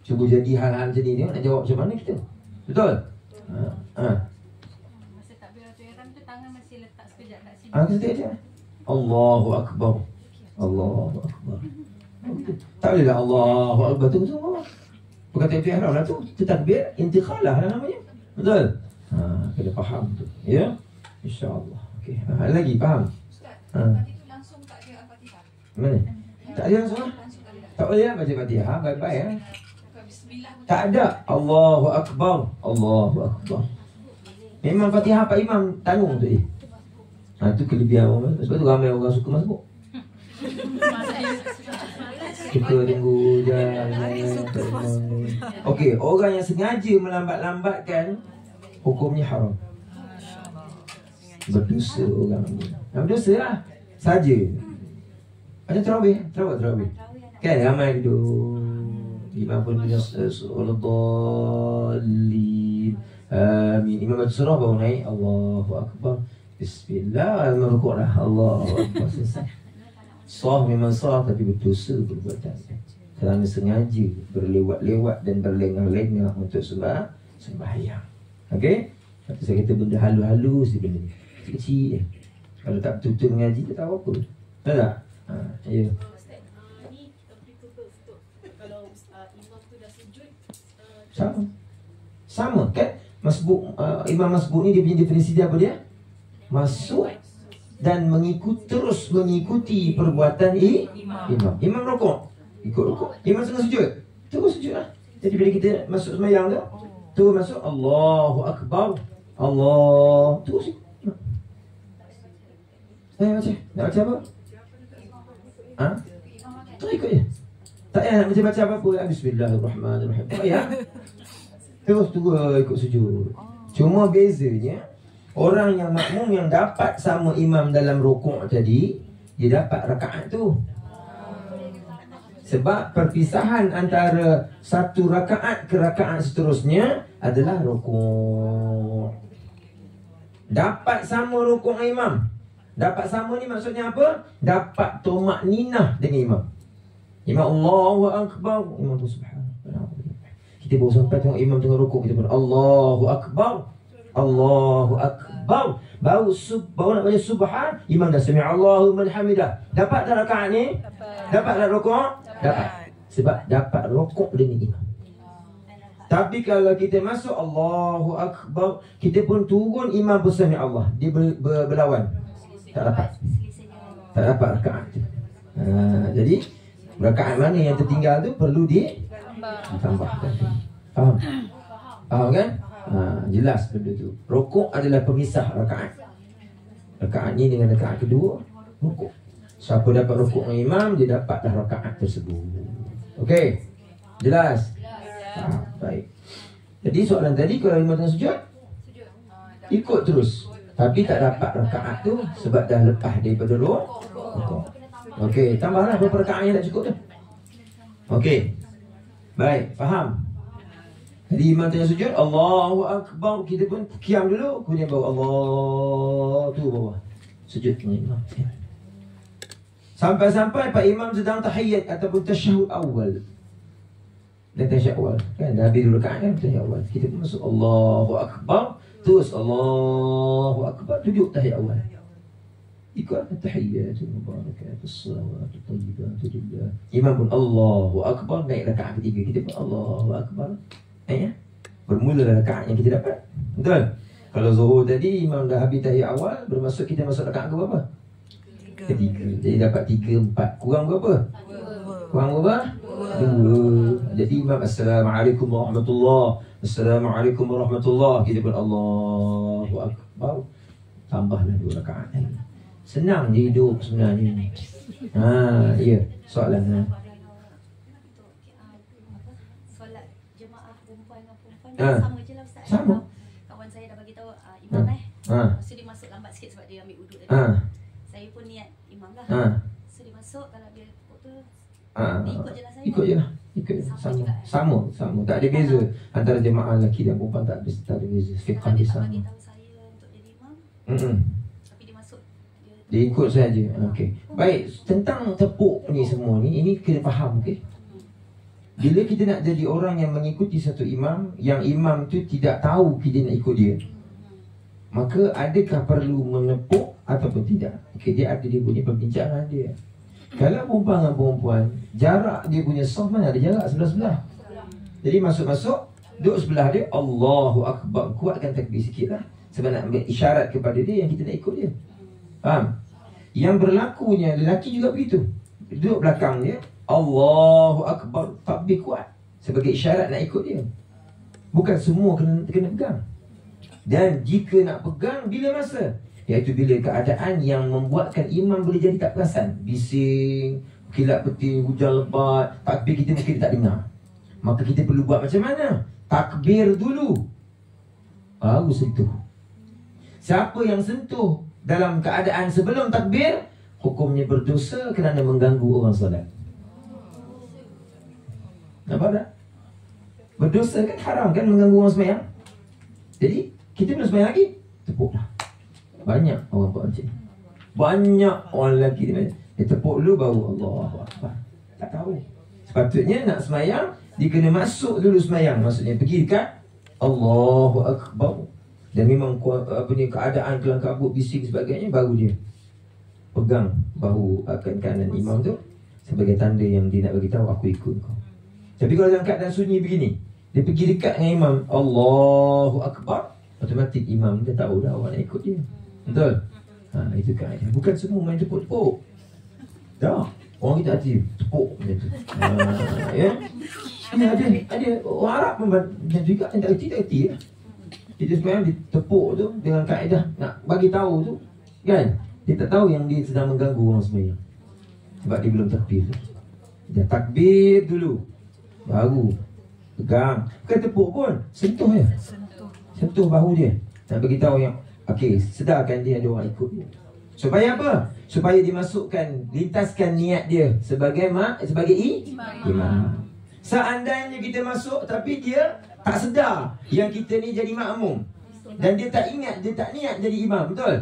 Cuba jadi hal-hal macam ni, tengok nak jawab macam mana kita. Betul? Masa takbir ihram tu tangan masih letak sekejap kat sini. Kita je. Allahu Akbar. Allahu Akbar. Tak boleh lah Allahu Akbar tu semua. Perkataan ihram lah tu. Takbir intikhalah lah namanya. Betul? Kena faham tu. Ya? InsyaAllah. Okey. Lagi faham? Ustaz, tadi tu langsung tak ada Al-Fatihah. Mana? Tak ada langsung lah. Tak boleh lah baca Fatihah. Baik-baik lah. Bismillah. Tak ada. Allahu Akbar. Allahu Akbar. Memang Fatihah Pak Imam tanggung tu dia. Tu kelebihan orang. Sebab tu ramai orang suka masuk. Suka tunggu jalan. Okey, orang yang sengaja melambat-lambatkan hukumnya haram. Berdosa orang ni. Berdosa lah. Saja. Macam terawih. Kan ramai duduk. Imam pun punya Al-Dhalin. Amin. Imam baca surah baru naik. Allahu Akbar. Bismillah. Imam rukuk lah. Allahu Akbar. Selesai. Sah memang sah tapi berdosa perbuatan. Kerana sengaja berlewat-lewat dan berlengah-lengah untuk sembahyang. Okey? Kata saya kata benda halus-halus dia benda ni. Kecil je. Kalau tak betul-betul mengaji tak tahu apa. Tahu tak? Ya. Ni applicable untuk kalau imam tu dah sujud. Sama kan? Imam masbuk ni dia punya definisi dia apa dia? Masuk dan terus mengikuti perbuatan imam. Imam rokok, ikut rokok. Imam tengah sujud, terus sujud lah. Jadi bila kita masuk sembahyang tu, terus masuk Allahu Akbar. Allah. Terus baca. Nak baca apa? Terus ikut je. Tak payah nak baca apa-apa. Bismillahirrahmanirrahim. Tak payah. Terus ikut sujud. Cuma bezanya, orang yang makmum yang dapat sama imam dalam rukuk tadi, dia dapat rakaat tu. Sebab perpisahan antara satu rakaat ke rakaat seterusnya adalah rukuk. Dapat sama rukuk imam. Dapat sama ni maksudnya apa? Dapat tomak ninah dengan imam. Imam Allahu Akbar, imam tu subhanallah. Kita baru sampai tengok imam tengah rukuk, kita pun Allahu Akbar. Allahu Akbar. Baru nak baca subhan, imam dah sami Allahu liman hamidah. Dapat tak rakaat ni? Dapat tak rukuk? Dapat. Sebab dapat rukuk dengan imam. Tapi kalau kita masuk Allahu Akbar, kita pun turun, imam pun sami Allah. Dia berlawan. Tak dapat. Tak dapat rakaat tu. Jadi rakaat mana yang tertinggal tu perlu ditambahkan. Faham? Faham kan? Jelas benda tu. Rukuk adalah pemisah rakaat. Rakaat ni dengan rakaat kedua, rukuk. Siapa dapat rukuk dengan imam, dia dapat dah rakaat tersebut. Okey? Jelas? Baik. Jadi soalan tadi, kalau imam tengah sujud, ikut terus. Tapi tak dapat rakaat tu sebab dah lepas daripada rukuk. Okey, tambahlah berapa rakaat yang tak cukup tu. Okey. Baik, faham? Jadi imam tengah sujud, Allahu Akbar, kita pun kiam dulu, kemudian bawa Allah tu bawah. Sujud dengan imam. Sampai-sampai Pak Imam sedang tahiyyat ataupun tasyahud awal. Dan tasyahud awal kan dah habis dulu rakaat kan, tasyahud awal. Kita pun masuk Allahu Akbar, terus Allahu Akbar, duduk tahiyyat awal. Ikut tahiyyatul mubarakatus salawatu thayyibatu lillah. Imam pun Allahu Akbar, naik rakaat ketiga, kita pun Allahu Akbar. Ya. Bermula rakaat yang kita dapat. Betul? Kalau Zuhur tadi imam dah habis tahiyyat awal, bermaksud kita masuk rakaat ke berapa? Ketiga. Jadi dapat 3, 4. Kurang berapa? Kurang berapa? 2. Jadi imam Assalamualaikum warahmatullahi. Assalamualaikum warahmatullahi. Kita pun Allahu Akbar. Tambahlah 2 rakaat lagi. Senang je hidup sebenarnya. Ya, soalan. Solat jemaah perempuan dengan perempuan sama je lah Ustaz. Sama. Kawan saya dah bagi tahu imam so dia masuk lambat sikit sebab dia ambil uduk tadi. Saya pun niat imam lah. So dia masuk, kalau dia tu dia ikut je lah saya. Ikut je lah. Sama. Tak ada beza antara jemaah lelaki dan perempuan, tak ada beza. Fiqah dia sama. Dia tahu saya untuk jadi imam. Tapi dia masuk, dia ikut saja. Okey. Baik, tentang tepuk ni semua ni, ini kena faham, okey. bila kita nak jadi orang yang mengikuti satu imam, yang imam tu tidak tahu kita nak ikut dia, maka adakah perlu menepuk ataupun tidak? Okay, dia ada dia punya perbincangan dia. Kalau perempuan dengan perempuan, jarak dia punya soft mana ada jarak sebelah-sebelah. Jadi masuk-masuk, duduk sebelah dia, Allahu Akbar. Kuatkan takbir sikit lah. Sebab nak ambil isyarat kepada dia yang kita nak ikut dia. Faham? Yang berlakunya, lelaki juga begitu. Duduk belakang dia, Allahu Akbar. Takbir kuat. Sebagai isyarat nak ikut dia. Bukan semua kena pegang. Dan jika nak pegang, bila masa? Iaitu bila keadaan yang membuatkan imam boleh jadi tak perasan. Bising, kilat peti, hujan lebat, takbir kita mungkin tak dengar. Maka kita perlu buat macam mana? Takbir dulu, baru sentuh. Siapa yang sentuh dalam keadaan sebelum takbir, hukumnya berdosa kerana mengganggu orang solat. Nampak tak? Berdosa kan, haram kan mengganggu orang sembahyang. Jadi kita belum sembahyang lagi, tepuklah. Banyak orang buat macam ni. Banyak orang lelaki dia tepuk dulu baru Allahu Akbar. Tak tahu. Sepatutnya nak semayang, dia kena masuk dulu semayang. Maksudnya pergi dekat Allahu Akbar. Dan memang keadaan kelang kabut, bising sebagainya, baru dia pegang bahu kanan imam tu sebagai tanda yang dia nak bagi tahu aku ikut kau. Tapi kalau dalam keadaan sunyi begini, dia pergi dekat dengan imam, Allahu Akbar, otomatik imam dia tahu dah awak nak ikut dia. Betul? Itu kaedah. Bukan semua main tepuk-tepuk. Tak. Orang kita hati tepuk macam tu. Ya. Ada orang Arab pun macam juga, yang tak reti lah. Kita sebenarnya ditepuk tu dengan kaedah nak bagi tahu tu, kan? Dia tak tahu yang dia sedang mengganggu orang sembahyang. Sebab dia belum takbir tu. Dia takbir dulu, baru pegang. Bukan tepuk pun, sentuh je. Sentuh bahu dia. Nak bagi tahu yang okey, sedarkan dia ada orang ikut dia. Supaya apa? Supaya dimasukkan, lintaskan niat dia sebagai imam. Seandainya kita masuk tapi dia tak sedar yang kita ni jadi makmum, dan dia tak ingat, dia tak niat jadi imam, betul?